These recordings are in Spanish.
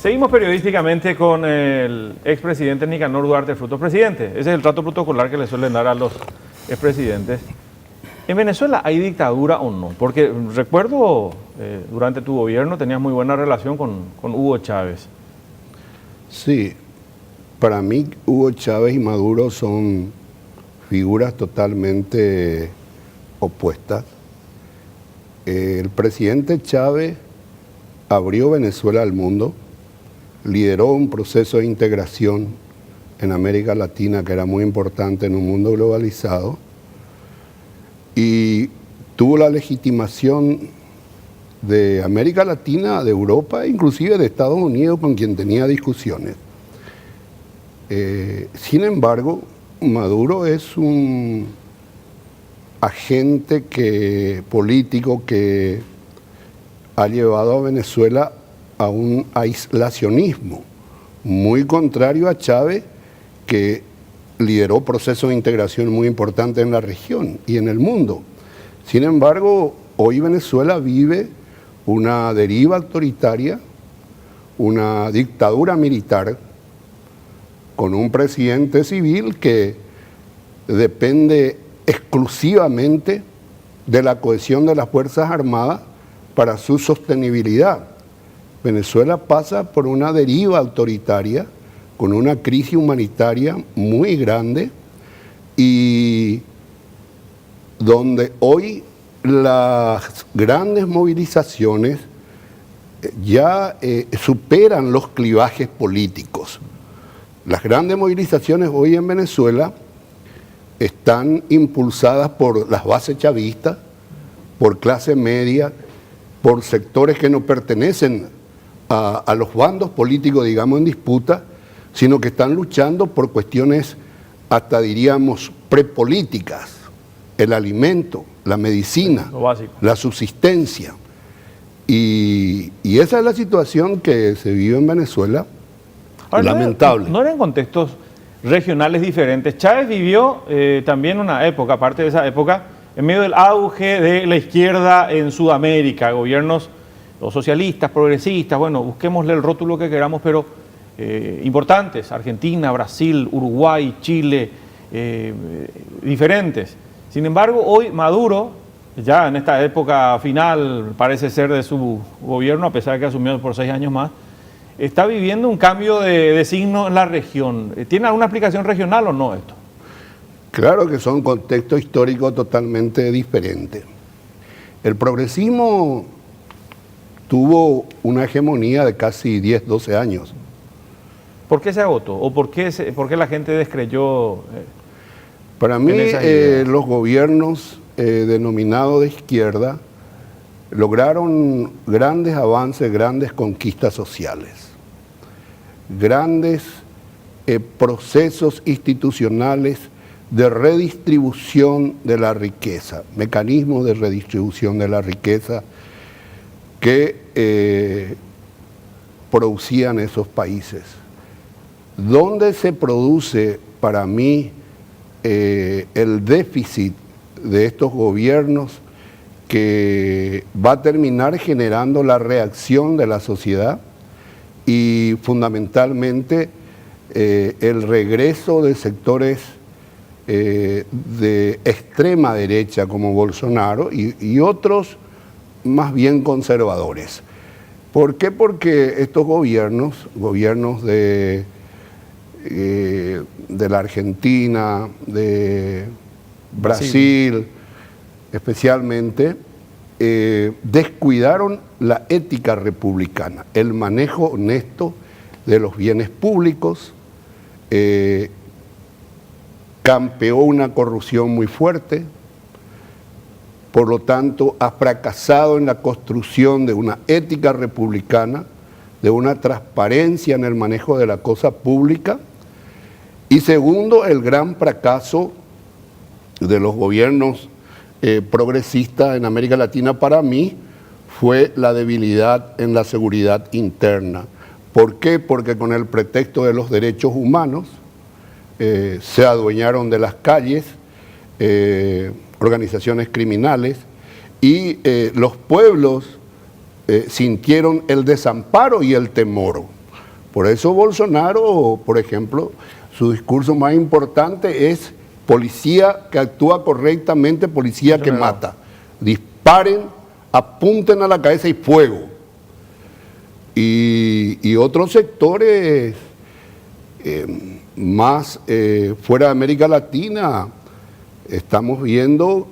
Seguimos periodísticamente con el expresidente Nicanor Duarte Frutos. Presidente, ese es el trato protocolar que le suelen dar a los expresidentes. ¿En Venezuela hay dictadura o no? Porque recuerdo, durante tu gobierno tenías muy buena relación con Hugo Chávez. Sí, para mí Hugo Chávez y Maduro son figuras totalmente opuestas. El presidente Chávez abrió Venezuela al mundo, lideró un proceso de integración en América Latina que era muy importante en un mundo globalizado y tuvo la legitimación de América Latina, de Europa e inclusive de Estados Unidos, con quien tenía discusiones. Sin embargo, Maduro es un agente político que ha llevado a Venezuela a un aislacionismo muy contrario a Chávez, que lideró procesos de integración muy importantes en la región y en el mundo. Sin embargo, hoy Venezuela vive una deriva autoritaria, una dictadura militar, con un presidente civil que depende exclusivamente de la cohesión de las Fuerzas Armadas para su sostenibilidad. Venezuela pasa por una deriva autoritaria, con una crisis humanitaria muy grande y donde hoy las grandes movilizaciones ya superan los clivajes políticos. Las grandes movilizaciones hoy en Venezuela están impulsadas por las bases chavistas, por clase media, por sectores que no pertenecen a los bandos políticos, digamos, en disputa, sino que están luchando por cuestiones, hasta diríamos, prepolíticas: el alimento, la medicina, la subsistencia. Y esa es la situación que se vive en Venezuela. Ahora, lamentable. No eran contextos regionales diferentes. Chávez vivió también una época, aparte de esa época, en medio del auge de la izquierda en Sudamérica, gobiernos los socialistas, progresistas, bueno, busquémosle el rótulo que queramos, pero importantes: Argentina, Brasil, Uruguay, Chile, diferentes. Sin embargo, hoy Maduro, ya en esta época final, parece ser, de su gobierno, a pesar de que asumió por 6 años más, está viviendo un cambio de signo en la región. ¿Tiene alguna explicación regional o no esto? Claro que son contextos históricos totalmente diferentes. El progresismo tuvo una hegemonía de casi 10, 12 años. ¿Por qué se agotó? ¿O por qué la gente descreyó? Para mí, los gobiernos denominados de izquierda lograron grandes avances, grandes conquistas sociales, grandes procesos institucionales de redistribución de la riqueza, mecanismos de redistribución de la riqueza que producían esos países. ¿Dónde se produce, para mí, el déficit de estos gobiernos que va a terminar generando la reacción de la sociedad y fundamentalmente el regreso de sectores de extrema derecha como Bolsonaro y otros más bien conservadores? ¿Por qué? Porque estos gobiernos de la Argentina, de Brasil especialmente, descuidaron la ética republicana, el manejo honesto de los bienes públicos, campeó una corrupción muy fuerte, por lo tanto ha fracasado en la construcción de una ética republicana, de una transparencia en el manejo de la cosa pública. Y segundo, el gran fracaso de los gobiernos progresistas en América Latina, para mí, fue la debilidad en la seguridad interna. ¿Por qué? Porque con el pretexto de los derechos humanos se adueñaron de las calles, organizaciones criminales, y los pueblos sintieron el desamparo y el temor. Por eso Bolsonaro, por ejemplo, su discurso más importante es policía que actúa correctamente, policía que mata. Disparen, apunten a la cabeza y fuego. Y otros sectores más fuera de América Latina, estamos viendo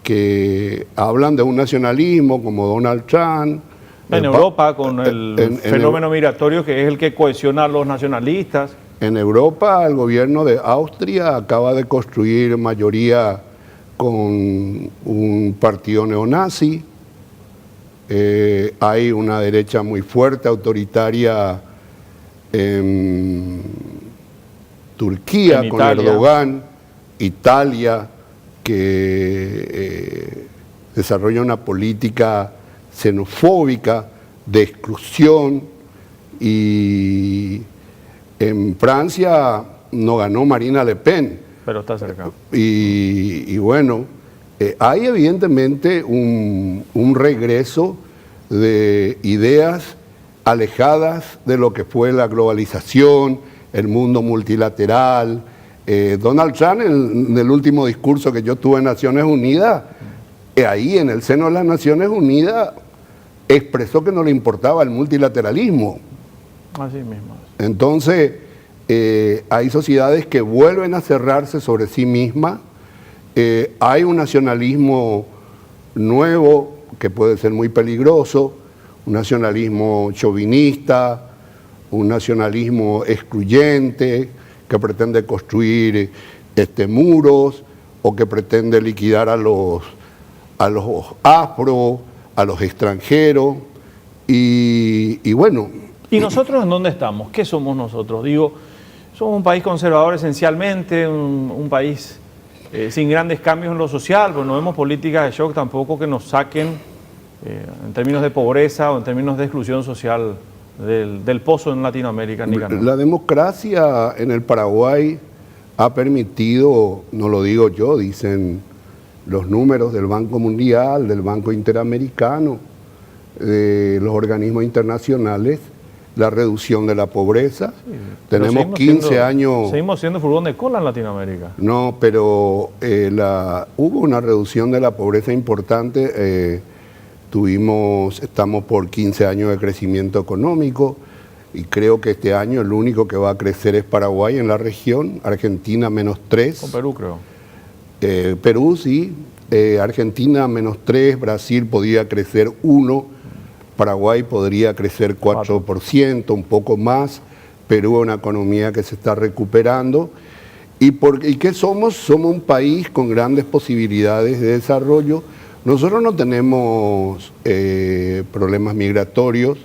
que hablan de un nacionalismo como Donald Trump. En Europa, con el fenómeno migratorio que es el que cohesiona a los nacionalistas. En Europa, el gobierno de Austria acaba de construir mayoría con un partido neonazi. Hay una derecha muy fuerte, autoritaria en Turquía, con Erdogan, Italia, que desarrolla una política xenofóbica de exclusión, y en Francia no ganó Marine Le Pen. Pero está cerca. Y bueno, hay evidentemente un regreso de ideas alejadas de lo que fue la globalización, el mundo multilateral. Donald Trump, en el último discurso que yo tuve en Naciones Unidas, ahí en el seno de las Naciones Unidas, expresó que no le importaba el multilateralismo. Así mismo. Entonces, hay sociedades que vuelven a cerrarse sobre sí mismas. Hay un nacionalismo nuevo que puede ser muy peligroso, un nacionalismo chauvinista, un nacionalismo excluyente que pretende construir muros, o que pretende liquidar a los afro, a los extranjeros, y bueno. ¿Y nosotros en dónde estamos? ¿Qué somos nosotros? Digo, somos un país conservador esencialmente, un país sin grandes cambios en lo social, pero no vemos políticas de shock tampoco que nos saquen en términos de pobreza o en términos de exclusión social del pozo en Latinoamérica. La democracia en el Paraguay ha permitido, no lo digo yo, dicen los números del Banco Mundial, del Banco Interamericano, de los organismos internacionales, la reducción de la pobreza. Sí, tenemos 15 años... Seguimos siendo furgón de cola en Latinoamérica. No, pero hubo una reducción de la pobreza importante. Estamos por 15 años de crecimiento económico, y creo que este año el único que va a crecer es Paraguay en la región, Argentina -3. Con Perú, creo. Perú sí, Argentina -3, Brasil podría crecer 1%, Paraguay podría crecer 4%, un poco más. Perú es una economía que se está recuperando. ¿Y qué somos? Somos un país con grandes posibilidades de desarrollo. Nosotros no tenemos problemas migratorios,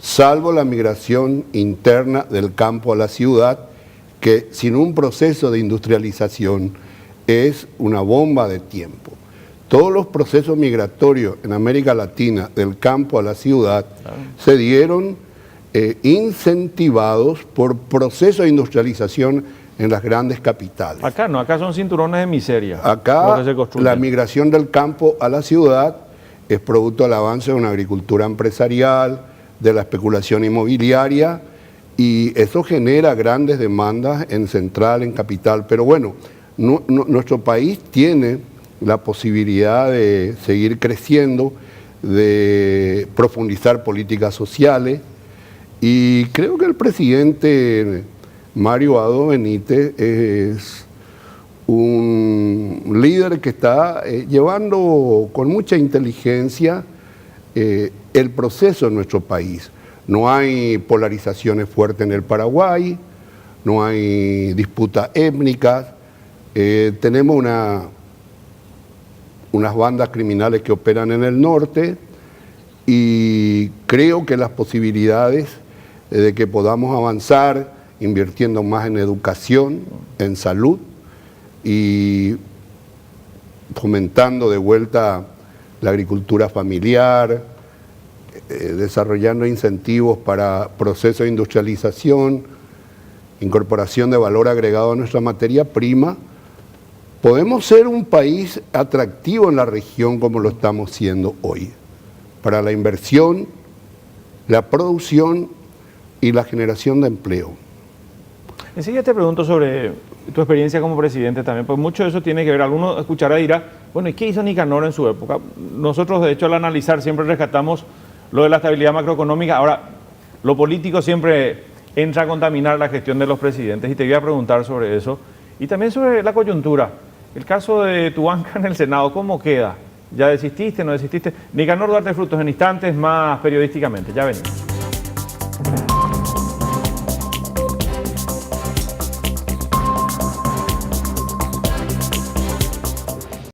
salvo la migración interna del campo a la ciudad, que sin un proceso de industrialización es una bomba de tiempo. Todos los procesos migratorios en América Latina, del campo a la ciudad, se dieron incentivados por procesos de industrialización en las grandes capitales. Acá no, acá son cinturones de miseria. Acá la migración del campo a la ciudad es producto del avance de una agricultura empresarial, de la especulación inmobiliaria, y eso genera grandes demandas en central, en capital. Pero bueno, nuestro país tiene la posibilidad de seguir creciendo, de profundizar políticas sociales, y creo que el presidente Mario Abdo Benítez es un líder que está llevando con mucha inteligencia el proceso en nuestro país. No hay polarizaciones fuertes en el Paraguay, no hay disputas étnicas, tenemos unas bandas criminales que operan en el norte, y creo que las posibilidades de que podamos avanzar invirtiendo más en educación, en salud, y fomentando de vuelta la agricultura familiar, desarrollando incentivos para procesos de industrialización, incorporación de valor agregado a nuestra materia prima, podemos ser un país atractivo en la región como lo estamos siendo hoy, para la inversión, la producción y la generación de empleo. Enseguida te pregunto sobre tu experiencia como presidente también, pues mucho de eso tiene que ver, alguno escuchará y dirá, bueno, ¿y qué hizo Nicanor en su época? Nosotros, de hecho, al analizar siempre rescatamos lo de la estabilidad macroeconómica. Ahora, lo político siempre entra a contaminar la gestión de los presidentes y te voy a preguntar sobre eso y también sobre la coyuntura. El caso de tu banca en el Senado, ¿cómo queda? ¿Ya desististe, no desististe? Nicanor Duarte Frutos en instantes, más periodísticamente. Ya venimos.